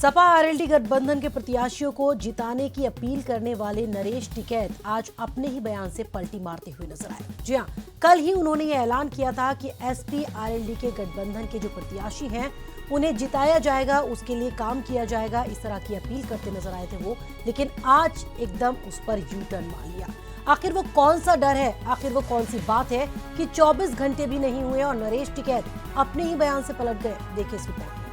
Sapa RLD गठबंधन के प्रत्याशियों को जिताने की अपील करने वाले नरेश टिकैत आज अपने ही बयान से पलटी मारते हुए नजर आए। जी हां, कल ही उन्होंने ये ऐलान किया था कि एसपी आरएलडी के गठबंधन के जो प्रत्याशी हैं उन्हें जिताया जाएगा, उसके लिए काम किया जाएगा, इस तरह की अपील करते नजर आए थे वो। लेकिन आज एकदम उस पर यू टर्न मार लिया। आखिर वो कौन सा डर है, आखिर वो कौन सी बात है कि 24 घंटे भी नहीं हुए और नरेश टिकैत अपने ही बयान से पलट गए। देखिए इस रिपोर्ट।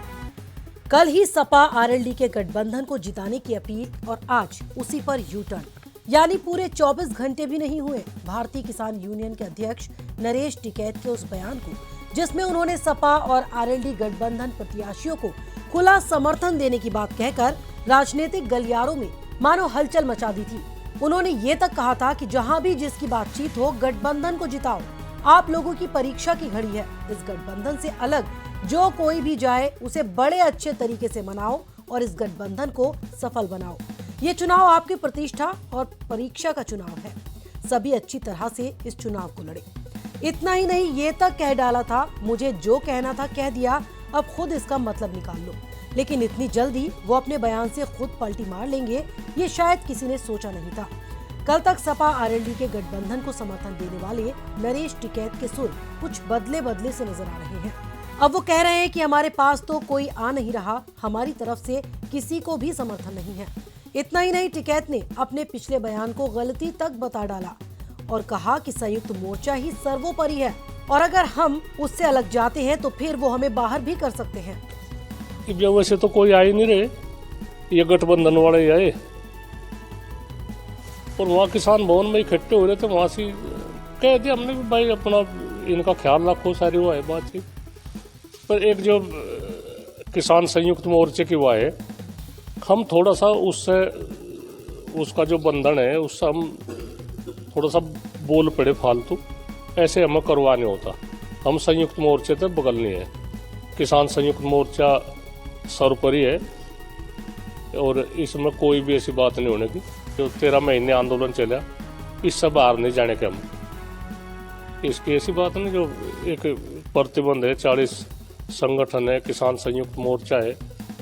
कल ही सपा आरएलडी के गठबंधन को जिताने की अपील और आज उसी पर यू टर्न, यानी पूरे 24 घंटे भी नहीं हुए भारतीय किसान यूनियन के अध्यक्ष नरेश टिकैत के उस बयान को, जिसमें उन्होंने सपा और आरएलडी गठबंधन प्रत्याशियों को खुला समर्थन देने की बात कहकर राजनीतिक गलियारों में मानो हलचल मचा दी थी। उन्होंने ये तक कहा था कि जहां भी जिसकी बातचीत हो, गठबंधन को जिताओ। आप लोगों की परीक्षा की घड़ी है। इस गठबंधन से अलग जो कोई भी जाए उसे बड़े अच्छे तरीके से मनाओ और इस गठबंधन को सफल बनाओ। ये चुनाव आपकी प्रतिष्ठा और परीक्षा का चुनाव है। सभी अच्छी तरह से इस चुनाव को लड़े। इतना ही नहीं, ये तक कह डाला था, मुझे जो कहना था कह दिया, अब खुद इसका मतलब निकाल लो। लेकिन इतनी जल्दी वो अपने बयान से खुद पलटी मार लेंगे, ये शायद किसी ने सोचा नहीं था। कल तक सपा आरएलडी के गठबंधन को समर्थन देने वाले नरेश टिकैत के सुर कुछ बदले बदले से नजर आ रहे हैं। अब वो कह रहे हैं कि हमारे पास तो कोई आ नहीं रहा, हमारी तरफ से किसी को भी समर्थन नहीं है। इतना ही नहीं, टिकैत ने अपने पिछले बयान को गलती तक बता डाला और कहा कि संयुक्त मोर्चा ही सर्वोपरि है और अगर हम उससे अलग जाते हैं तो फिर वो हमें बाहर भी कर सकते हैं। वैसे तो कोई आए नहीं रहे, ये गठबंधन वाले आए और वहाँ किसान भवन में इकट्ठे हो रहे थे। वहाँ से कह दिया हमने भी भाई अपना इनका ख्याल रखो, सारी वो है बातचीत। पर एक जो किसान संयुक्त मोर्चे की वो है, हम थोड़ा सा उससे उसका जो बंधन है उससे हम थोड़ा सा बोल पड़े फालतू, ऐसे हमें करवा नहीं होता। हम संयुक्त मोर्चे तक बगल नहीं है, किसान संयुक्त मोर्चा सर्वोपरि है और इसमें कोई भी ऐसी बात नहीं होने की। जो 13 महीने आंदोलन चला, इससे बाहर नहीं जाने के हम, इसकी ऐसी बात नहीं। जो एक प्रतिबंध है, 40 संगठन है, किसान संयुक्त मोर्चा है,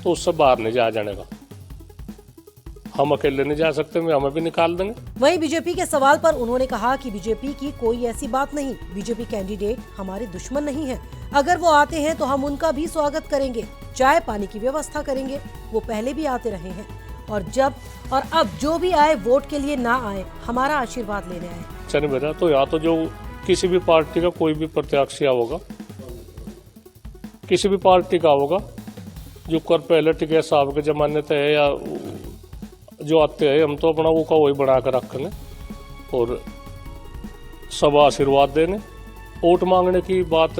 तो उससे बाहर नहीं जाने का। हम अकेले नहीं जा सकते, हमें भी निकाल देंगे। वहीं बीजेपी के सवाल पर उन्होंने कहा कि बीजेपी की कोई ऐसी बात नहीं, बीजेपी कैंडिडेट हमारे दुश्मन नहीं है। अगर वो आते हैं तो हम उनका भी स्वागत करेंगे, चाय पानी की व्यवस्था करेंगे। वो पहले भी आते रहे हैं और अब जो भी आए वोट के लिए ना आए, हमारा आशीर्वाद लेने आए। चल बेटा, तो यहाँ तो जो किसी भी पार्टी का कोई भी प्रत्याशी होगा, किसी भी पार्टी का होगा, जो कर पहले टिकैत साहब के जमाने तक है या जो आते हैं, हम तो अपना वो का वही बना कर रखने और सब आशीर्वाद देने। वोट मांगने की बात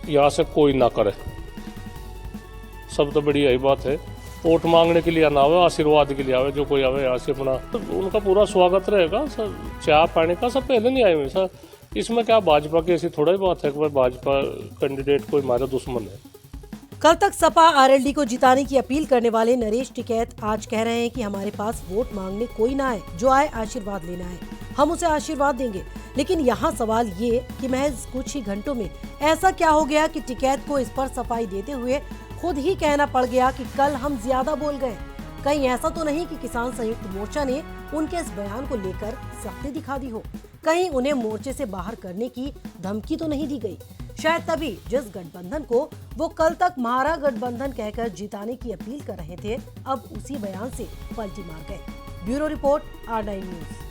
यहाँ से कोई ना करे, सब तो बड़ी यही बात है। वोट मांगने के लिए ना आवे, आशीर्वाद के लिए आवे। जो कोई आवे यहाँ से अपना, तो उनका पूरा स्वागत रहेगा। सब चाय पानी का सब पहले नहीं आए सर। इसमें क्या भाजपा की ऐसी थोड़ा ही बात है कि भाजपा कैंडिडेट कोई हमारा दुश्मन है। कल तक सपा आरएलडी को जिताने की अपील करने वाले नरेश टिकैत आज कह रहे हैं कि हमारे पास वोट मांगने कोई ना आए, जो आए आशीर्वाद लेना आए, हम उसे आशीर्वाद देंगे। लेकिन यहाँ सवाल ये कि महज कुछ ही घंटों में ऐसा क्या हो गया कि टिकैत को इस पर सफाई देते हुए खुद ही कहना पड़ गया कि कल हम ज्यादा बोल गए। कहीं ऐसा तो नहीं कि किसान संयुक्त मोर्चा ने उनके इस बयान को लेकर सख्ती दिखा दी हो, कहीं उन्हें मोर्चे से बाहर करने की धमकी तो नहीं दी गई। शायद तभी जिस गठबंधन को वो कल तक हमारा गठबंधन कहकर जिताने की अपील कर रहे थे, अब उसी बयान से पलटी मार गए। Bureau report, R9 news.